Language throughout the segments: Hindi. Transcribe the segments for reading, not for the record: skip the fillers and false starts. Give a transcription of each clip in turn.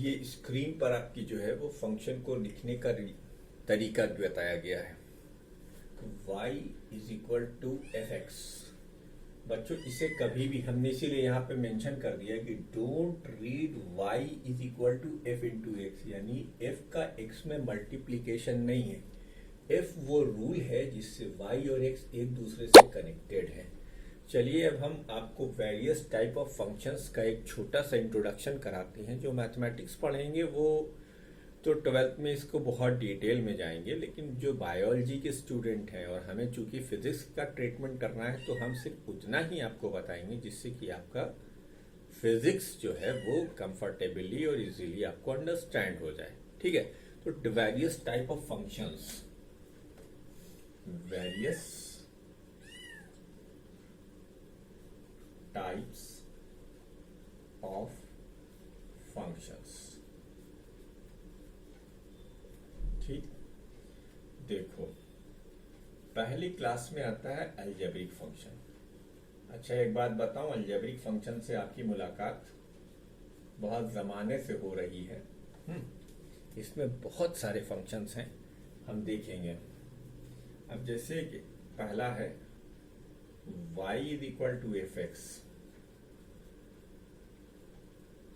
ये स्क्रीन पर आपकी जो है वो फंक्शन को लिखने का तरीका बताया गया है। y is equal to F X. बच्चों इसे कभी भी हमने इसीलिए यहाँ पे मेंशन कर दिया कि don't read y is equal to F into X, यानी f का x में मल्टीप्लीकेशन नहीं है। f वो रूल है जिससे y और x एक दूसरे से कनेक्टेड है। चलिए अब हम आपको वेरियस टाइप ऑफ फंक्शंस का एक छोटा सा इंट्रोडक्शन कराते हैं। जो मैथमेटिक्स पढ़ेंगे वो तो 12th में इसको बहुत डिटेल में जाएंगे, लेकिन जो बायोलॉजी के स्टूडेंट हैं और हमें चूंकि फिजिक्स का ट्रीटमेंट करना है तो हम सिर्फ उतना ही आपको बताएंगे जिससे कि आपका फिजिक्स जो है वो कंफर्टेबली और इजीली आपको अंडरस्टैंड हो जाए। ठीक है, तो various type of functions, various types of functions. ठीक, देखो पहली क्लास में आता है अलजेब्रिक फंक्शन। अच्छा एक बात बताऊं, अलजेब्रिक फंक्शन से आपकी मुलाकात बहुत जमाने से हो रही है। इसमें बहुत सारे फंक्शंस हैं, हम देखेंगे। अब जैसे कि पहला है y is equal to F X,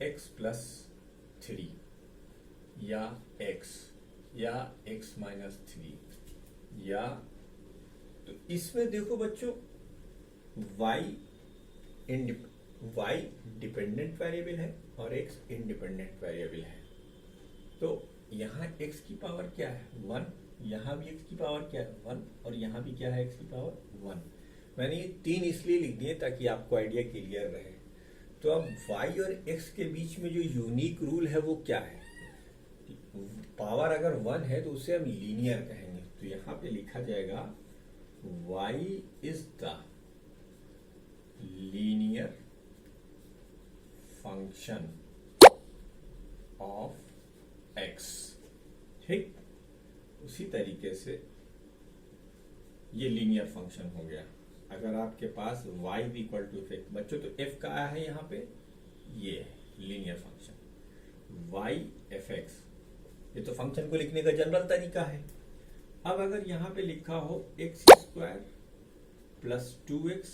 X plus 3 या x माइनस 3 या, तो इसमें देखो बच्चों y डिपेंडेंट वेरिएबल है और x इंडिपेंडेंट वेरिएबल है। तो यहाँ x की पावर क्या है 1, यहाँ भी x की पावर क्या है 1 और यहाँ भी क्या है x की पावर 1। मैंने ये 3 इसलिए लिख दिए ताकि आपको आइडिया क्लियर रहे। तो अब y और x के बीच में जो यूनिक रूल है वो क्या है? पावर अगर 1 है तो उसे हम लीनियर कहेंगे। तो यहाँ पे लिखा जाएगा y is the linear function of x। ठीक, उसी तरीके से ये लीनियर फंक्शन हो गया। अगर आपके पास y इक्वल टू एफ, बच्चों तो f का आया है यहाँ पे, ये linear function y F X, ये तो फंक्शन को लिखने का जनरल तरीका है। अब अगर यहाँ पे लिखा हो x square plus 2x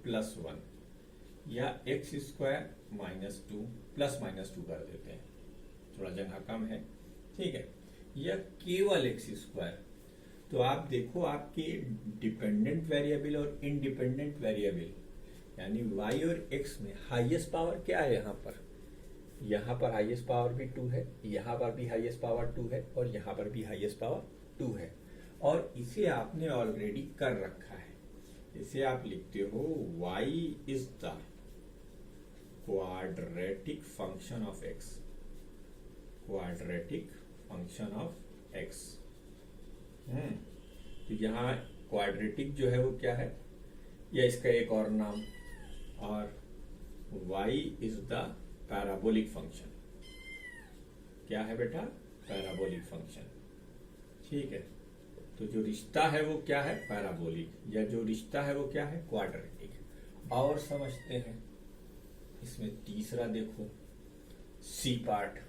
plus 1 या x square minus 2 plus minus 2 कर देते हैं, थोड़ा जगह कम है। ठीक है, या केवल एक्स स्क्वायर। तो आप देखो आपके डिपेंडेंट वेरिएबल और इंडिपेंडेंट वेरिएबल यानी y और x में हाईएस्ट पावर क्या है? यहाँ पर हाईएस्ट पावर भी 2 है, यहाँ पर भी हाईएस्ट पावर 2 है और यहाँ पर भी हाईएस्ट पावर 2 है। और इसे आपने ऑलरेडी कर रखा है। इसे आप लिखते हो y is the quadratic function of x, quadratic function of x। तो यहाँ क्वाड्रेटिक जो है वो क्या है, या इसका एक और नाम, और y is the parabolic function. क्या है बेटा? Parabolic function. ठीक है, तो जो रिश्ता है वो क्या है? पैराबोलिक, या जो रिश्ता है वो क्या है? क्वाड्रेटिक। और समझते हैं इसमें तीसरा देखो C part,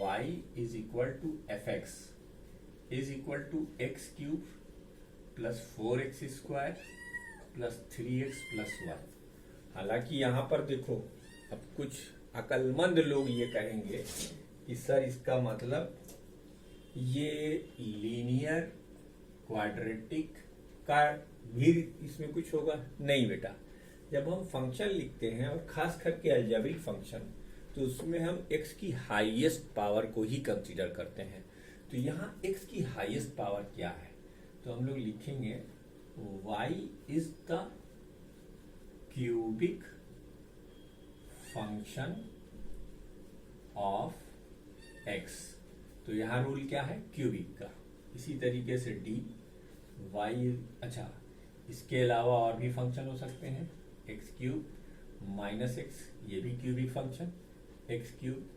y is equal to F x is equal to X cube plus 4x square plus 3x plus 1। हालांकि यहाँ पर देखो, अब कुछ अक्लमंद लोग ये कहेंगे कि सर इसका मतलब ये लीनियर क्वाड्रेटिक का भी इसमें कुछ होगा। नहीं बेटा, जब हम फंक्शन लिखते हैं और खास करके अलजेब्रिक फंक्शन, तो उसमें हम x की हाईएस्ट पावर को ही कंसीडर करते हैं। तो यहाँ x की हाईएस्ट पावर क्या है? तो हम लोग लिखेंगे y is the cubic function of x। तो यहाँ रूल क्या है? क्यूबिक का। इसी तरीके से d y, अच्छा इसके अलावा और भी फंक्शन हो सकते हैं, एक्स क्यूब माइनस एक्स, ये भी cubic function, x cube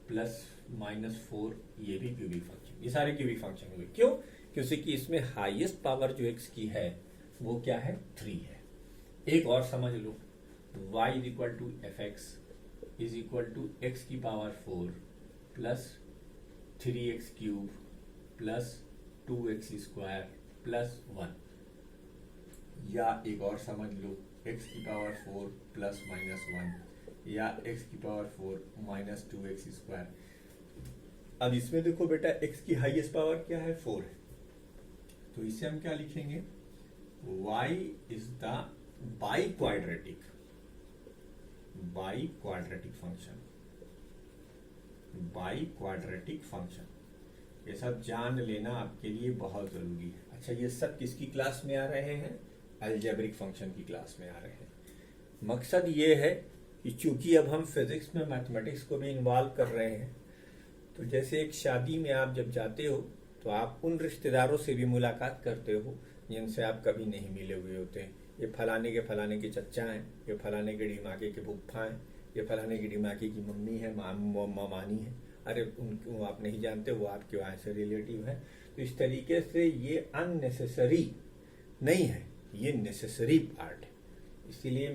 plus minus 4, ये भी क्यूबिक फंक्शन। ये सारे क्यूबिक फंक्शन हुए। क्यों? क्योंकि इसमें हाईएस्ट पावर जो x की है वो क्या है? 3 है। एक और समझ लो, y is equal to F x is equal to x की power 4 plus 3x³ plus 2x² plus 1, या एक और समझ लो x की पावर 4 प्लस माइनस 1 या x की पावर 4 माइनस 2x²। अब इसमें देखो बेटा x की हाईएस्ट पावर क्या है, 4 है, तो इसे हम क्या लिखेंगे, y is the by quadratic function, by quadratic function. ये सब जान लेना आपके लिए बहुत जरूरी है। अच्छा, ये सब किसकी क्लास में आ रहे हैं, अलजेब्रिक फंक्शन की क्लास में आ रहे हैं। मकसद ये है कि चूंकि अब हम फिजिक्स में मैथमेटिक्स को भी इन्वॉल्व कर रहे हैं, तो जैसे एक शादी में आप जब जाते हो तो आप उन रिश्तेदारों से भी मुलाकात करते हो जिनसे आप कभी नहीं मिले हुए होते हैं। ये फलाने के चच्चा हैं, ये फलाने के डिमाके के फूफा हैं, ये फलाने की डिमाके की मम्मी है, मामानी है, अरे उनको आप नहीं जानते, वो आपके वहाँ से रिलेटिव है। तो इस तरीके से ये अननेसेसरी नहीं है, ये नेसेसरी पार्ट है। इसीलिए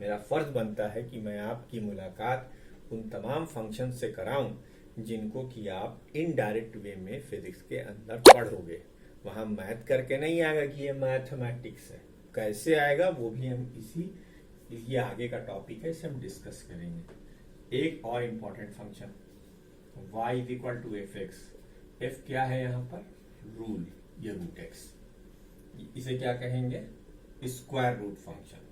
मेरा फर्ज बनता है कि मैं आपकी मुलाकात उन तमाम फंक्शन से कराऊं जिनको कि आप इनडायरेक्ट वे में फिजिक्स के अंदर पढ़ोगे। वहां मैथ करके नहीं आएगा कि ये मैथमेटिक्स है, कैसे आएगा वो भी हम ये आगे का टॉपिक है, इसे हम डिस्कस करेंगे। एक और important function y is equal to F X, F क्या है यहाँ पर, रूल, ये रूट एक्स, इसे क्या कहेंगे, square root function.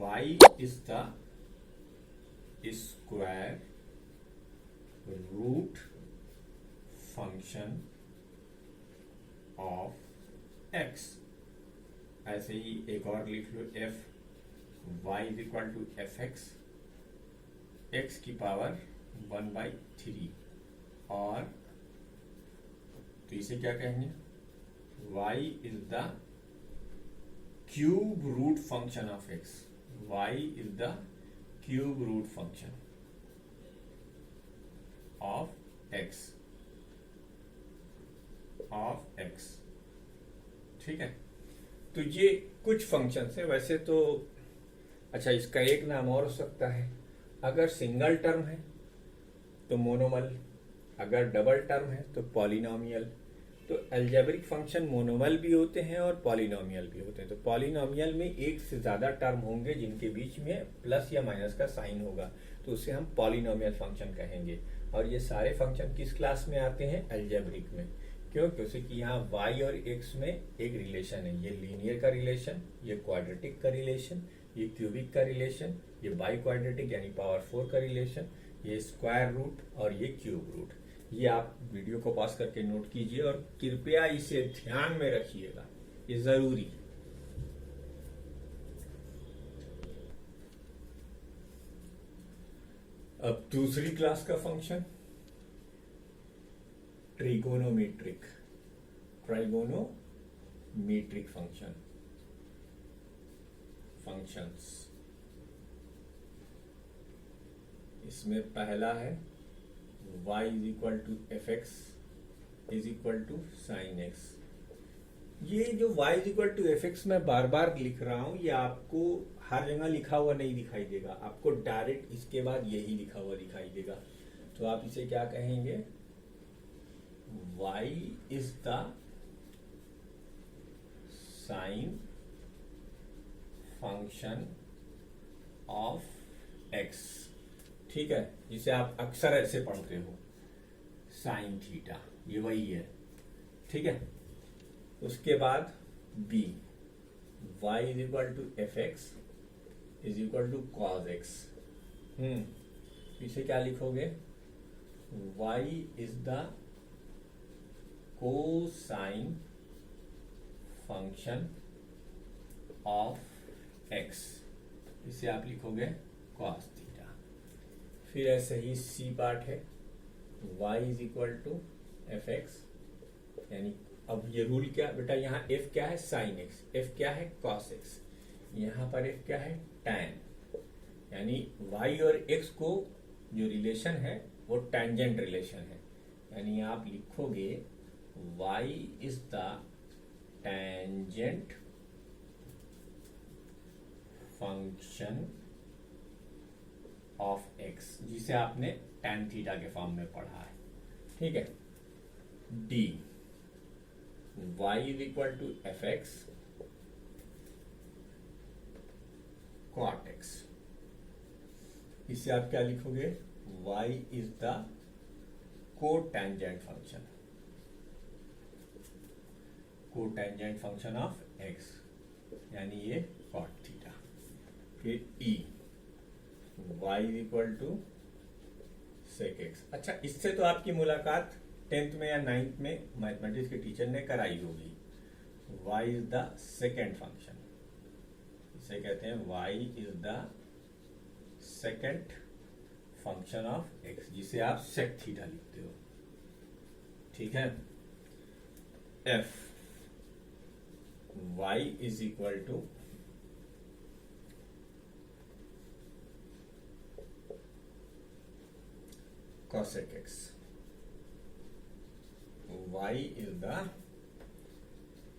y is the square root function of x। ऐसे ही एक और लिख लो, f y is equal to F X, X की पावर 1/3, और तो इसे क्या कहेंगे, y is the cube root function of x, y is the cube root function of x, ठीक है। तो ये कुछ फंक्शन है। वैसे तो अच्छा, इसका एक नाम और हो सकता है, अगर सिंगल टर्म है तो मोनोमल, अगर डबल टर्म है तो पॉलिनोमियल। तो अलजेब्रिक फंक्शन मोनोमल भी होते हैं और पॉलिनोमियल भी होते हैं। तो पॉलिनोमियल में एक से ज्यादा टर्म होंगे जिनके बीच में प्लस या माइनस का साइन होगा, तो उसे हम पॉलिनोमियल फंक्शन कहेंगे। और ये सारे फंक्शन किस क्लास में आते हैं, अलजेब्रिक में। क्यों, क्योंकि कि यहाँ y और x में एक रिलेशन है, ये लीनियर का रिलेशन, ये क्वाड्रेटिक का रिलेशन, ये क्यूबिक का रिलेशन, ये बाई क्वाड्रेटिक यानी पावर 4 का रिलेशन, ये स्क्वायर रूट और ये क्यूब रूट। ये आप वीडियो को पॉज करके नोट कीजिए और कृपया इसे ध्यान में रखिएगा, ये जरूरी है। अब दूसरी क्लास का फंक्शन ट्राइगोनोमेट्रिक फंक्शंस। इसमें पहला है y is equal to F x is equal to sine X. ये जो y is equal to F X मैं बार बार लिख रहा हूं, ये आपको हर जगह लिखा हुआ नहीं दिखाई देगा, आपको डायरेक्ट इसके बाद यही लिखा हुआ दिखाई देगा। तो आप इसे क्या कहेंगे, y is the sine function of x, ठीक है, जिसे आप अक्सर ऐसे पढ़ते हो, साइन थीटा, ये वही है, ठीक है। उसके बाद b, y is equal to F x is equal to cos X. इसे क्या लिखोगे, y is the cosine function of x, इसे आप लिखोगे कॉस थीटा। फिर ऐसे ही सी पार्ट है, y is equal to F X, यानी अब ये रूल क्या बेटा, यहाँ f क्या है, साइन एक्स, f क्या है, कॉस एक्स, यहाँ पर f क्या है, टैन, यानी y और x को जो रिलेशन है वो टेंजेंट रिलेशन है, यानी आप लिखोगे y is the tangent function of x, जिसे आपने tan थीटा के फॉर्म में पढ़ा है, ठीक है। D y is equal to F X cot X. इसे आप क्या लिखोगे, y is the cotangent function, cotangent function of x, यानी ये कॉट थीटा। फिर e y is equal to sec X. अच्छा, इससे तो आपकी मुलाकात 10th में या 9th में मैथमेटिक्स के टीचर ने कराई होगी। y is the second function, इसे कहते हैं y is the second function of x, जिसे आप सेक थीटा लिखते हो, ठीक है। f y is equal to cosec x, y is the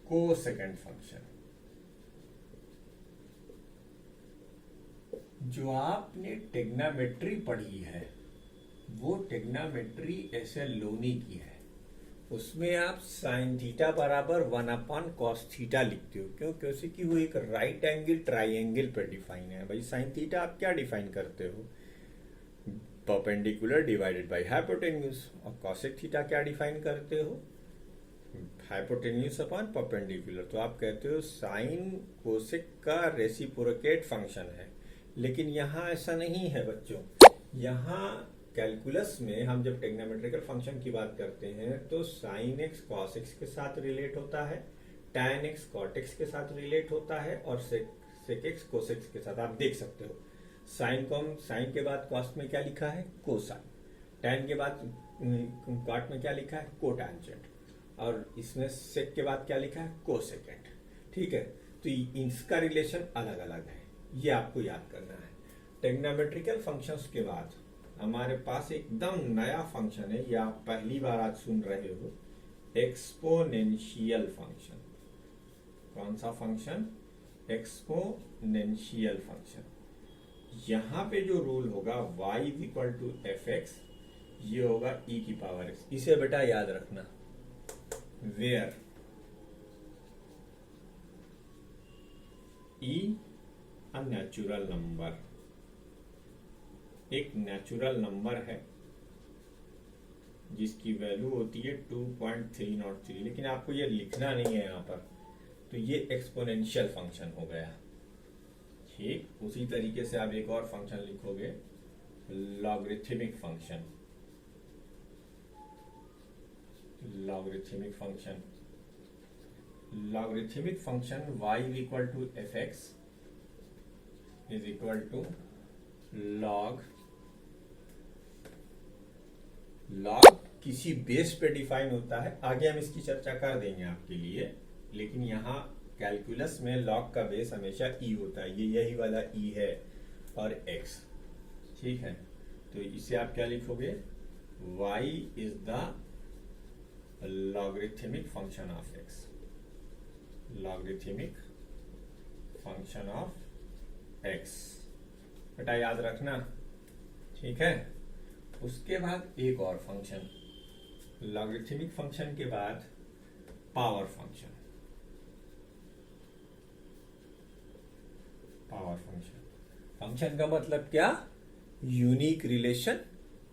cosecant function. जो आपने टेग्नामेट्री पढ़ी है वो टेग्नामेट्री ऐसे लोनी की है, उसमें आप साइन थीटा बराबर 1/cos थीटा लिखते हो। क्यों? क्योंकि वो एक राइट एंगल ट्राइंगल पर डिफाइन है। भाई साइन थीटा आप क्या डिफाइन करते हो, परपेंडिकुलर डिवाइडेड बाय हाइपोटेन्यूज। और कॉसेक थीटा क्या डिफाइन करते हो, हाइपोटेन्यूज अपॉन परपेंडिकुलर। तो आप कहते हो साइन कोसेक का रेसिप्रोकेट फंक्शन है। लेकिन यहाँ ऐसा नहीं है बच्चों, यहाँ कैलकुलस में हम जब टेग्नोमेट्रिकल फंक्शन की बात करते हैं तो साइन एक्स कॉस एक्स के साथ रिलेट होता है, टैन एक्स कॉट एक्स के साथ रिलेट होता है, और सेक एक्स कोसेक्स के साथ। आप देख सकते हो साइन के बाद कॉस में क्या लिखा है, कोसाइन। टैन के बाद कॉट में क्या लिखा है, कोटेंजेंट। और इसमें सेक के बाद क्या लिखा है, कोसेकेंट। ठीक है, तो इसका रिलेशन अलग अलग है, ये आपको याद करना है। टेग्नोमेट्रिकल फंक्शंस के बाद हमारे पास एकदम नया फंक्शन है, ये आप पहली बार आज सुन रहे हो, एक्सपोनेंशियल फंक्शन। कौन सा फंक्शन, एक्सपोनेंशियल फंक्शन। यहां पे जो रूल होगा y is equal to F X, ये होगा e की पावर x। इसे बेटा याद रखना, where e a natural number, एक नेचुरल नंबर है जिसकी वैल्यू होती है 2.303, लेकिन आपको ये लिखना नहीं है यहाँ पर, तो ये एक्सपोनेंशियल फंक्शन हो गया। ठीक, उसी तरीके से आप एक और फंक्शन लिखोगे, logarithmic function. Logarithmic function, logarithmic function y is equal to F x is equal to log किसी बेस पे डिफाइन होता है, आगे हम इसकी चर्चा कर देंगे आपके लिए। लेकिन यहाँ कैलकुलस में लॉग का बेस हमेशा e होता है, ये यही वाला e है और x। ठीक है, तो इसे आप क्या लिखोगे, y is the logarithmic function of x, logarithmic function of x। बेटा याद रखना, ठीक है। उसके बाद एक और फंक्शन, लॉगरिथमिक फंक्शन के बाद power function. Power function, function का मतलब क्या, unique relation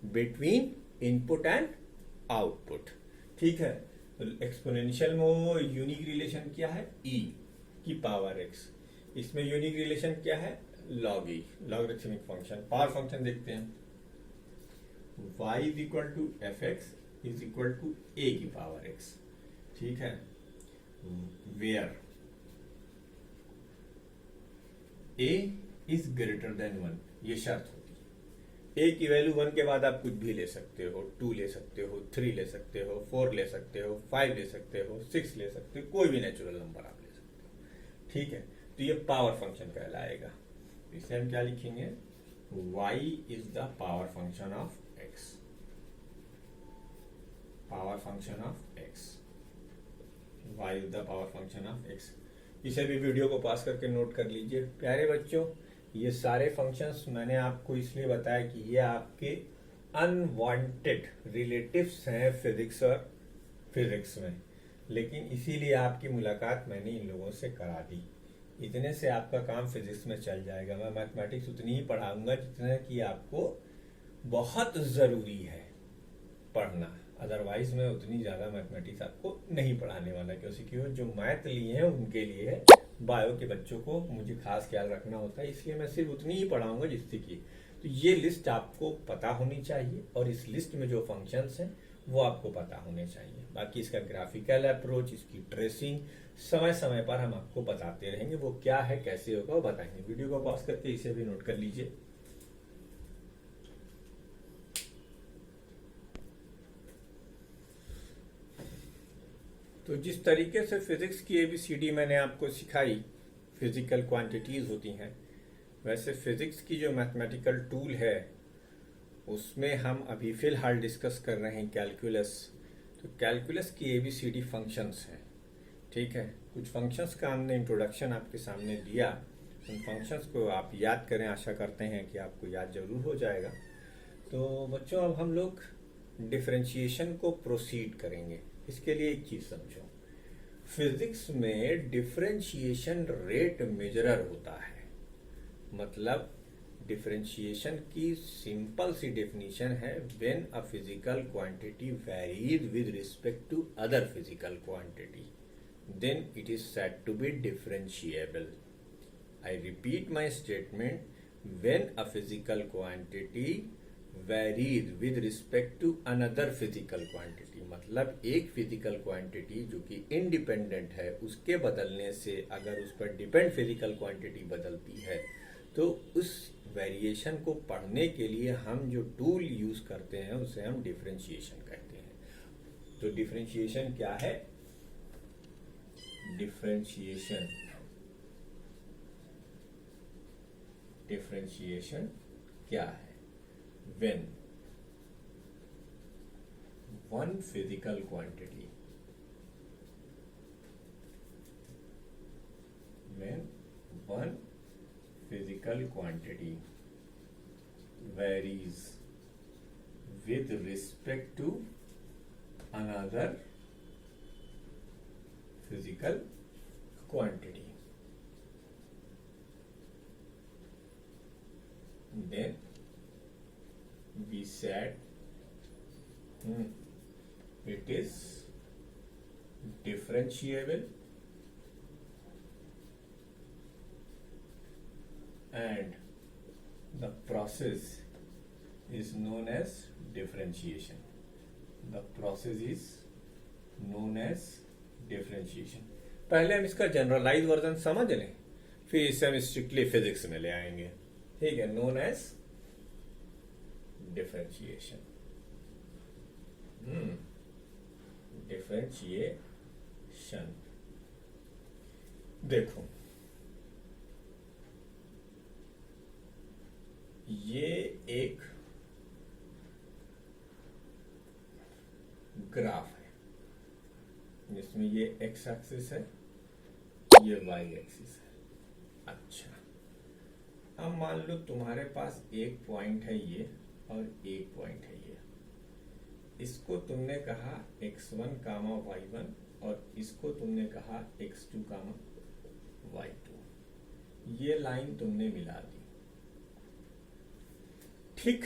between input and output. ठीक है, तो एक्सपोनेंशियल में वो यूनिक रिलेशन क्या है, e की पावर x। इसमें यूनिक रिलेशन क्या है, log e, logarithmic function. Power function देखते हैं, y is equal to F x is equal to a की पावर x। ठीक है, where a is greater than 1, ये शर्त होती है। a की वैल्यू 1 के बाद आप कुछ भी ले सकते हो, 2 ले सकते हो, 3 ले सकते हो, 4 ले सकते हो, 5 ले सकते हो, 6 ले सकते हो, कोई भी नेचुरल नंबर आप ले सकते हो। ठीक है, तो ये पावर फंक्शन कहलाएगा। इसे हम क्या लिखेंगे, y is the power function of x, power function of x, y is the power function of x। इसे भी वीडियो को पास करके नोट कर लीजिए प्यारे बच्चों। ये सारे फंक्शंस मैंने आपको इसलिए बताया कि ये आपके अनवांटेड रिलेटिव्स हैं फिजिक्स और फिजिक्स में, लेकिन इसीलिए आपकी मुलाकात मैंने इन लोगों से करा दी। इतने से आपका काम फिजिक्स में चल जाएगा। मैं मैथमेटिक्स उतनी ही पढ़ाऊंगा जितना कि आपको बहुत ज़रूरी है पढ़ना, अदरवाइज मैं उतनी ज़्यादा मैथमेटिक्स आपको नहीं पढ़ाने वाला, क्योंकि जो मैथ लिए हैं उनके लिए है, बायो के बच्चों को मुझे खास ख्याल रखना होता है, इसलिए मैं सिर्फ उतनी ही पढ़ाऊंगा जिससे कि तो ये लिस्ट आपको पता होनी चाहिए और इस लिस्ट में जो फंक्शंस हैं वो आपको पता होने चाहिए। बाकी इसका ग्राफिकल अप्रोच, इसकी ट्रेसिंग समय समय पर हम आपको बताते रहेंगे, वो क्या है कैसे होगा वो बताएंगे। वीडियो को पॉज करके इसे भी नोट कर लीजिए। तो जिस तरीके से फिजिक्स की एबीसीडी मैंने आपको सिखाई, फिजिकल क्वांटिटीज होती हैं, वैसे फिजिक्स की जो मैथमेटिकल टूल है उसमें हम अभी फिलहाल डिस्कस कर रहे हैं कैलकुलस। तो कैलकुलस की एबीसीडी फंक्शंस हैं, ठीक है। कुछ फंक्शंस का हमने इंट्रोडक्शन आपके सामने दिया, उन फंक्शंस को आप याद करें, आशा करते हैं कि आपको याद जरूर हो जाएगा। तो बच्चों अब हम लोग डिफरेंशिएशन को प्रोसीड करेंगे। इसके लिए एक चीज समझो, फिजिक्स में डिफरेंशिएशन रेट मेजरर होता है। मतलब डिफरेंशिएशन की सिंपल सी डेफिनेशन है, when a physical quantity varies with respect to other physical quantity then it is said to be differentiable. I repeat my statement, when a physical quantity varies with respect to another physical quantity, मतलब एक फिजिकल क्वांटिटी जो कि इंडिपेंडेंट है उसके बदलने से अगर उस पर डिपेंड फिजिकल क्वांटिटी बदलती है तो उस वेरिएशन को पढ़ने के लिए हम जो टूल यूज करते हैं उसे हम डिफरेंशिएशन कहते हैं। तो डिफरेंशिएशन क्या है? डिफरेंशिएशन क्या है? When one physical quantity varies with respect to another physical quantity, then we said it is differentiable and the process is known as differentiation. The process is known as differentiation. पहले हम इसका जनरलाइज वर्जन समझ लें, फिर इसे हम स्ट्रिक्टली फिजिक्स में ले आएंगे, ठीक है। Known as differentiation. डिफरेंशिएशन देखो, ये एक ग्राफ है जिसमें ये एक्स एक्सिस है, ये वाई एक्सिस है। अच्छा, अब मान लो तुम्हारे पास एक पॉइंट है ये और एक पॉइंट है ये, इसको तुमने कहा x1 कामा y1 और इसको तुमने कहा x2 कामा y2। ये लाइन तुमने मिला दी, ठीक।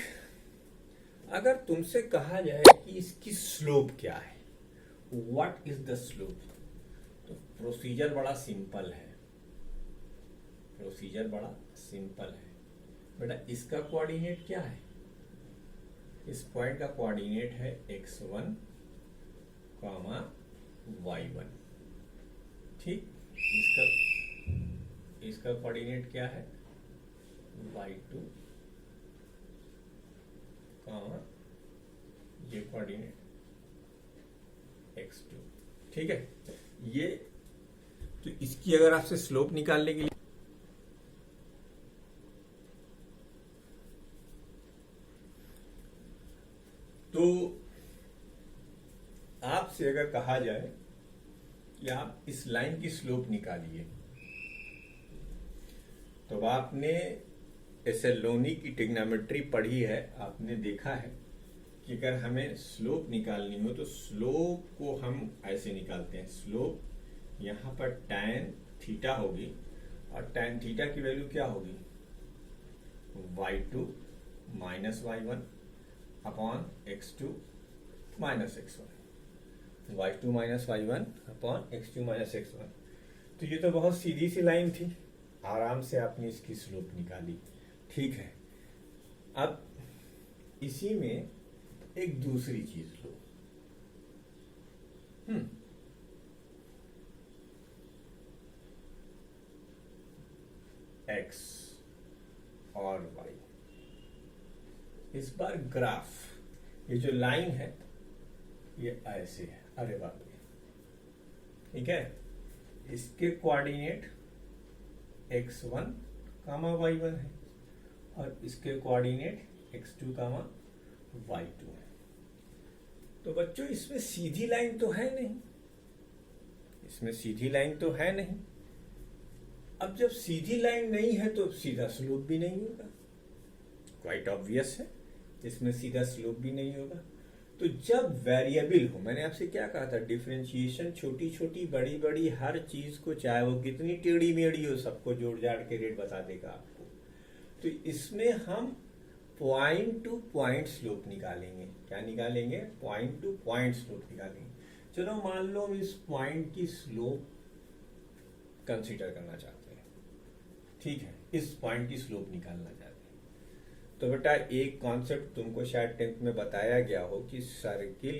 अगर तुमसे कहा जाए कि इसकी स्लोप क्या है, व्हाट इज द स्लोप, तो प्रोसीजर बड़ा सिंपल है। बेटा इसका कोऑर्डिनेट क्या है? इस पॉइंट का कोऑर्डिनेट है x1 कामा y1, ठीक। इसका कोऑर्डिनेट क्या है? y2 कामा ये कोऑर्डिनेट x2, ठीक है। ये तो इसकी अगर आपसे स्लोप निकालने के लिए तो आपसे अगर कहा जाए कि आप इस लाइन की स्लोप निकालिए, तो आपने एसेलोनी की ट्रिग्नोमेट्री पढ़ी है, आपने देखा है कि अगर हमें स्लोप निकालनी हो तो स्लोप को हम ऐसे निकालते हैं। स्लोप यहाँ पर tan थीटा होगी और tan थीटा की वैल्यू क्या होगी, y2 minus y1 upon x2 minus x1, y2 minus y1 upon x2 minus x1। तो ये तो बहुत सीधी सी लाइन थी, आराम से आपने इसकी स्लोप निकाली, ठीक है। अब इसी में एक दूसरी चीज लो, x और y। इस बार ग्राफ, ये जो लाइन है ये ऐसे है, अरे बाप रे, ठीक है। इसके कोऑर्डिनेट x1 कामा y1 है और इसके कोऑर्डिनेट x2 कामा y2 है। तो बच्चों इसमें सीधी लाइन तो है नहीं, इसमें सीधी लाइन तो है नहीं। अब जब सीधी लाइन नहीं है तो सीधा स्लोप भी नहीं होगा, क्वाइट ऑब्वियस है, इसमें सीधा स्लोप भी नहीं होगा। तो जब वेरिएबल हो, मैंने आपसे क्या कहा था, डिफरेंशिएशन छोटी छोटी बड़ी बड़ी हर चीज को, चाहे वो कितनी टेढ़ी मेढ़ी हो, सबको जोड़ जाड़ के रेट बता देगा आपको। तो इसमें हम पॉइंट टू पॉइंट स्लोप निकालेंगे। क्या निकालेंगे, पॉइंट टू पॉइंट स्लोप निकालेंगे। चलो मान लो हम इस पॉइंट की स्लोप कंसीडर करना चाहते हैं, ठीक है, इस पॉइंट की स्लोप निकालना चाहते हैं। तो बेटा एक कॉन्सेप्ट तुमको शायद 10th में बताया गया हो कि सर्किल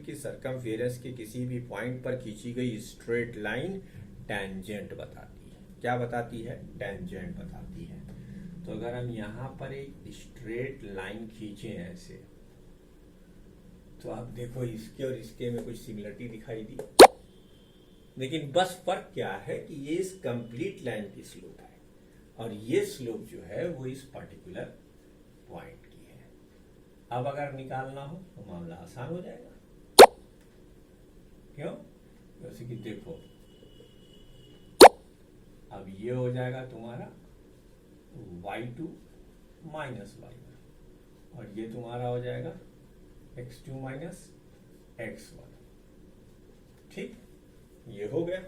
की सरकमफेरेंस के किसी भी पॉइंट पर खींची गई स्ट्रेट लाइन टेंजेंट बताती है। क्या बताती है, टेंजेंट बताती है। तो अगर हम यहाँ पर एक स्ट्रेट लाइन खींचे ऐसे, तो आप देखो इसके और इसके में कुछ सिमिलरिटी दिखाई दी, लेकिन बस फर्क क्या है कि ये इस कंप्लीट लाइन की स्लोप है और ये स्लोप जो है वो इस पर्टिकुलर पॉइंट की है। अब अगर निकालना हो तो मामला आसान हो जाएगा, क्यों, जैसे कि देखो अब ये हो जाएगा तुम्हारा y2 माइनस y1 और ये तुम्हारा हो जाएगा x2 माइनस x1, ठीक, ये हो गया।